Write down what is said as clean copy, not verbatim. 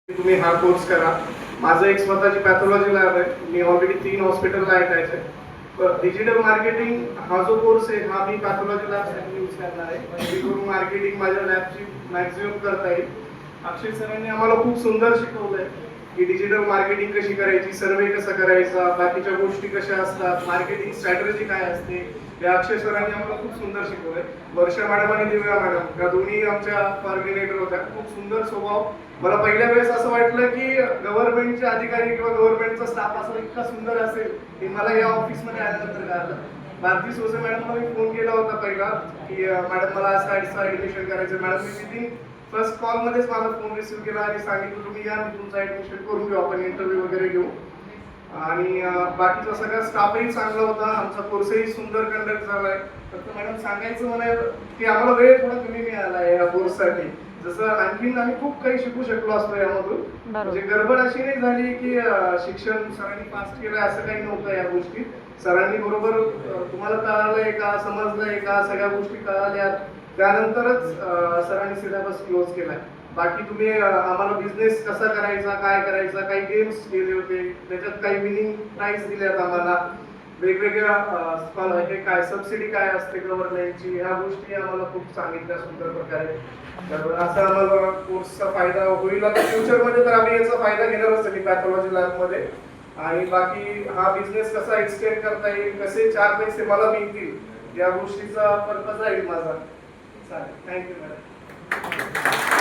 तुम्ही हा कोर्स करा. माझं एक स्वतःची पॅथॉलॉजी लॅब आहे. मी ऑलरेडी 3 हॉस्पिटलला अटॅच आहे. डिजिटल मार्केटिंग हा जो कोर्स आहे हा मी पॅथॉलॉजी लॅबसाठी यूज करणार आहे. जेणेकरून मार्केटिंग माझ्या लॅबची मॅक्झिमम करता येईल. अक्षय सरांनी आम्हाला खूप सुंदर शिकवलंय की डिजिटल मार्केटिंग कशी करायची, सर्वे कसा करायचा, बाकीच्या गोष्टी कशा असतात, मार्केटिंग स्ट्रॅटेजी काय असते, या अक्षय सरांनी आम्हाला खूप सुंदर शिकवलंय. वर्षा मॅडम आणि दिव्या मॅडम या दोन्ही आमच्या कोऑर्डिनेटर होत्या. खूप सुंदर स्वभाव. मला पहिल्या वेळेस असं वाटलं की गव्हर्नमेंटचे अधिकारी किंवा गव्हर्नमेंटचा स्टाफ असा इतका सुंदर असेल हे मला या ऑफिसमध्ये आल्यानंतर कळालं. भारती सोसे मॅडमला मी फोन केला होता पहिला की मॅडम मला असं ऍडमिशन करायचं. मॅडम मी विदिन फर्स्ट कॉल मध्येच माझा फोन रिसिव्ह केला आणि सांगितलं तुम्ही या तुमचं ऍडमिशन करून घेऊ, आपण इंटरव्ह्यू वगैरे घेऊ. आणि बाकीचा सगळा स्टाफही चांगला होता. आमचा कोर्सही सुंदर कंडक्ट झालाय. फक्त मॅडम सांगायचं मला की आम्हाला वेळ थोडा कमी मिळाला आहे या कोर्ससाठी. जसं आणखीन आम्ही खूप काही शिकू शकलो असतो यामधून. म्हणजे गडबड अशी नाही झाली की शिक्षण सरांनी फास्ट केलंय असं काही नव्हतं. या गोष्टी सरांनी बरोबर तुम्हाला कळालंय का, समजलंय का, सगळ्या गोष्टी कळाल्या त्यानंतरच सरांनी सिलेबस क्लोज केलाय. बाकी तुम्ही आम्हाला बिझनेस कसा करायचा, काय करायचा, काही गेम्स दिले होते, त्याच्यात काही विनिंग प्राइज दिल्यात आम्हाला. वेगवेगळ्या हे काय सबसिडी काय असते गव्हर्नमेंटची, ह्या गोष्टी आम्हाला खूप सांगितल्या सुंदर प्रकारे. तर असा आम्हाला कोर्सचा फायदा होईल. आता फ्युचरमध्ये तर आम्ही याचा फायदा घेणारच आहे पॅथॉलॉजी लॅबमध्ये. आणि बाकी हा बिझनेस कसा एक्सटेंड करता येईल, कसे 4 पैसे मला मिळतील, या गोष्टीचा पर्पज आहे माझा. चालेल, थँक्यू मॅडम.